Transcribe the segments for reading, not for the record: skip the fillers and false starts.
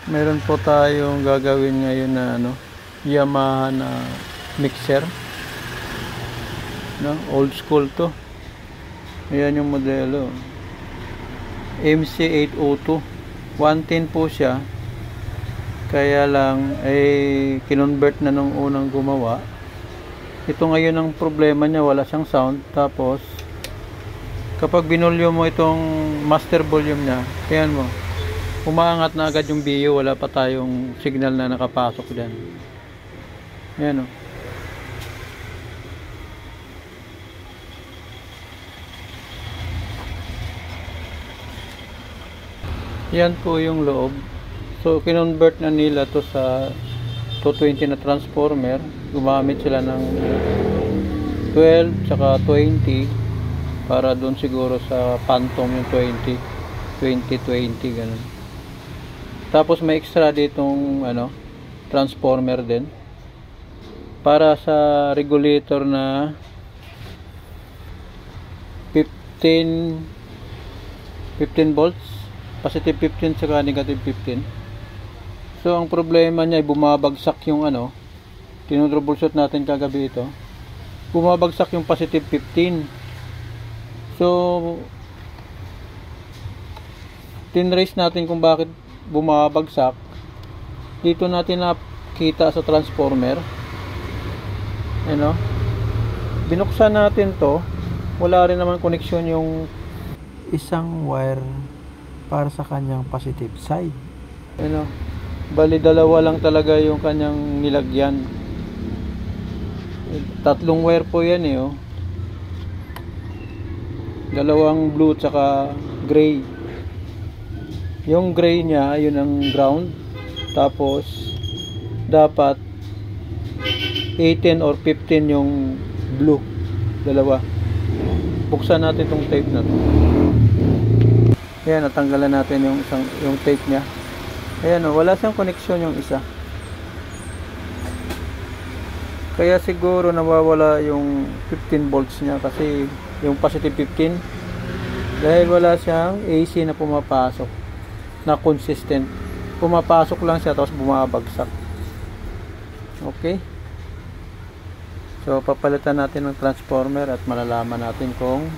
Meron po tayong gagawin ngayon na Yamaha na mixer. Old school to. Ayan yung modelo. MC802. 110 po siya. Kaya lang kinonvert na nung unang gumawa. Ito ngayon ang problema niya, wala siyang sound. Tapos kapag binulyo mo itong master volume niya, ayan mo, umaangat na agad yung BU, wala pa tayong signal na nakapasok dyan. Ayan o. Yan po yung loob. So kinonvert na nila to sa 220 na transformer. Gumamit sila ng 12 tsaka 20 para doon siguro sa Phantom yung 20 ganun. Tapos may extra ditong transformer din para sa regulator na 15 volts, positive 15 saka negative 15. So ang problema niya ay bumabagsak yung tinutroubleshoot natin kagabi ito. Bumabagsak yung positive 15. So tinrace natin kung bakit bumabagsak. Dito natin nakita sa transformer. Binuksan natin to, wala rin naman connection yung isang wire para sa kanyang positive side. Bali dalawa lang talaga yung kanyang nilagyan. Tatlong wire po yan dalawang blue tsaka gray. Yung gray niya, yun ang ground. Tapos dapat 18 or 15 yung blue. Dalawa. Buksan natin tong tape na to. Ayan, natanggalan natin yung tape niya. Ayan wala siyang connection yung isa. Kaya siguro nawawala yung 15 volts niya kasi yung positive 15 dahil wala siyang AC na pumapasok na consistent. Pumapasok lang siya tapos bumabagsak. Okay? So papalitan natin ng transformer at malalaman natin kung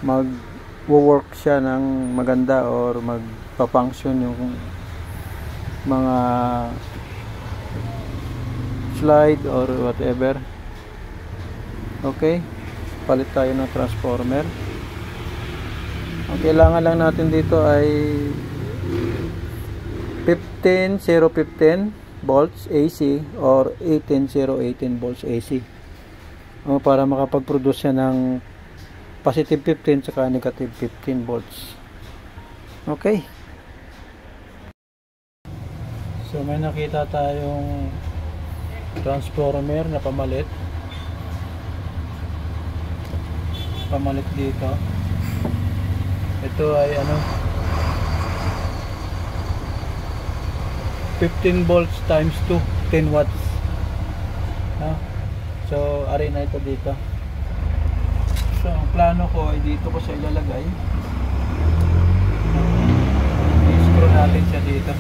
mag-work siya ng maganda or magpa-function yung mga slide or whatever. Okay? Palit tayo ng transformer. Ang kailangan lang natin dito ay 15 volts AC or 18 volts AC para makapag-produce siya ng positive 15 saka negative 15 volts. Okay? So may nakita tayong transformer na pamalit dito. Ito ay 15 volts times 2, 10 watts. So ari na ito dito. So ang plano ko ay dito ko siya ilalagay. I-screw natin siya dito.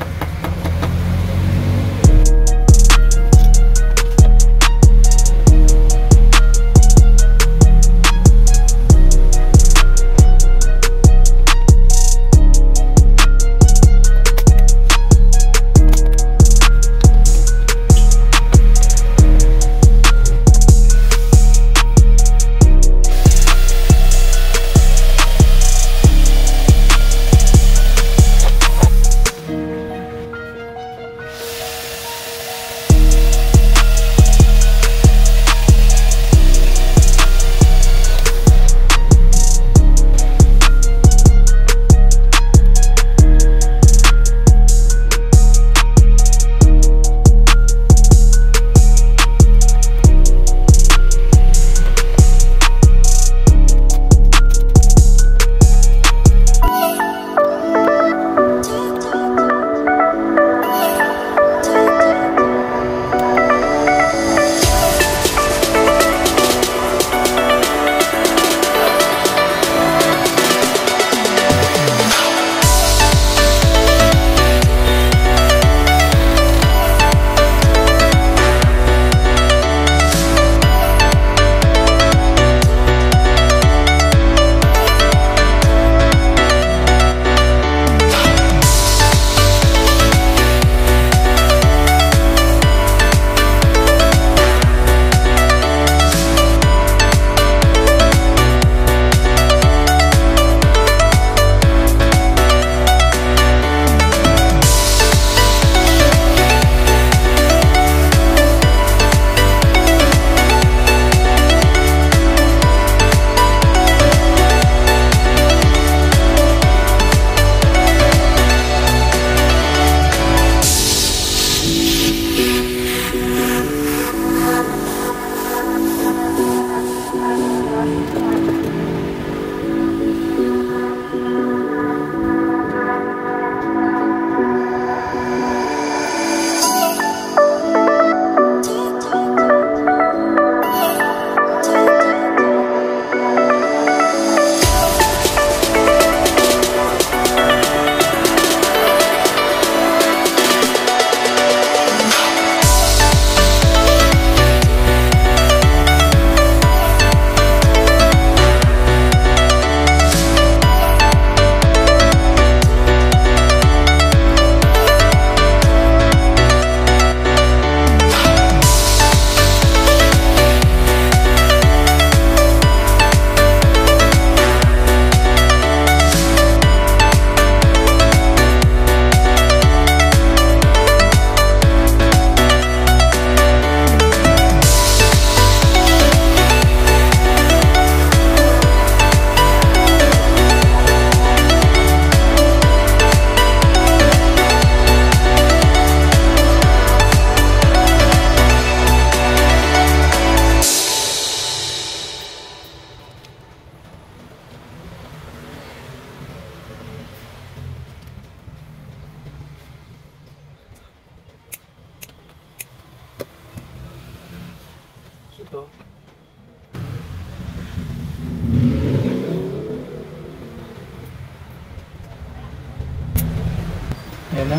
okay na.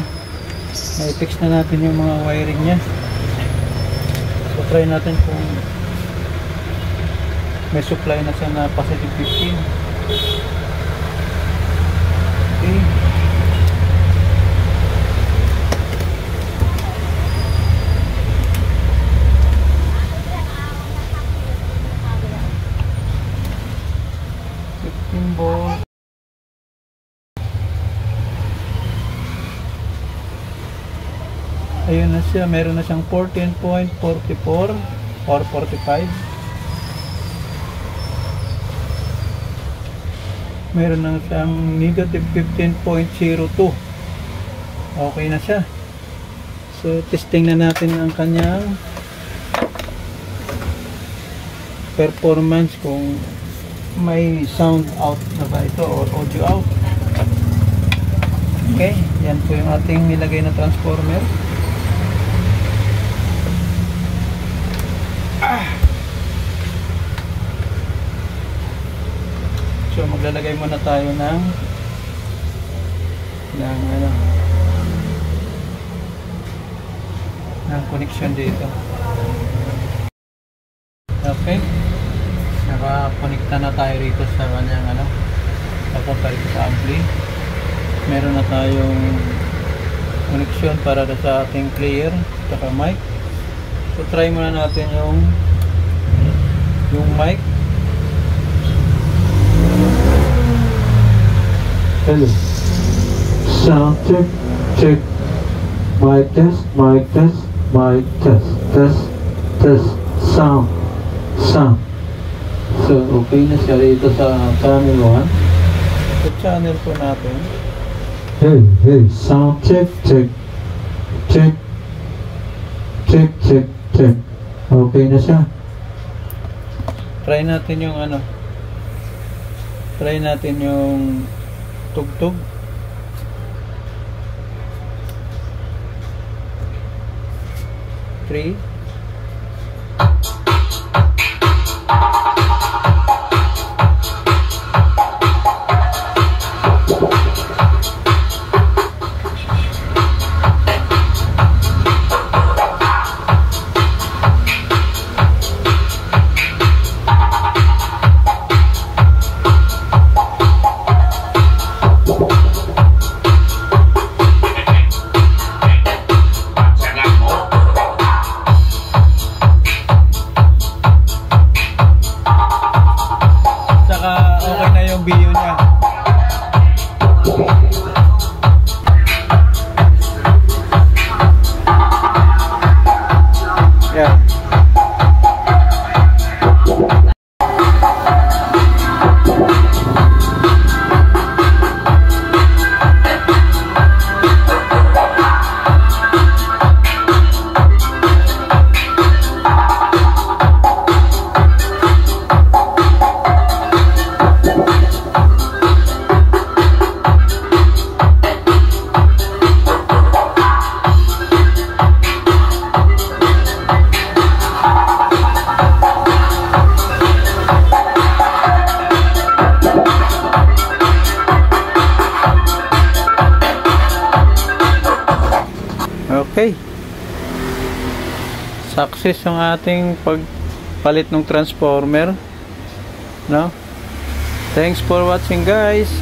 Na-fix na natin yung mga wiring niya. So try natin kung may supply na siya na positive 15. Okay. Volt. Ayun na siya, meron na siyang 14.44 or 45. Meron na siyang negative 15.02. Okay na siya. So testing na natin ang kanyang performance kung may sound out na ba ito or audio out. Okay, yan po yung ating nilagay na transformer. So maglalagay muna tayo ng connection dito. Okay, nakakonekta na tayo rito sa kanyang papunta rito sa ampli. Meron na tayong connection para sa ating player at mic. So try muna natin yung mic. Hello. Sound check, check. Mic test, mic test, mic test, test, test. Sound, sound. So okay na siya dito sa channel 1. Sa channel po natin. Hey, hey, sound check, check, check, check, check, check. Okay na siya. Try natin yung try natin yung tugtog. Three. Okay na yung video niya. Yeah. Okay. Success yung ating pagpalit ng transformer. No? Thanks for watching, guys.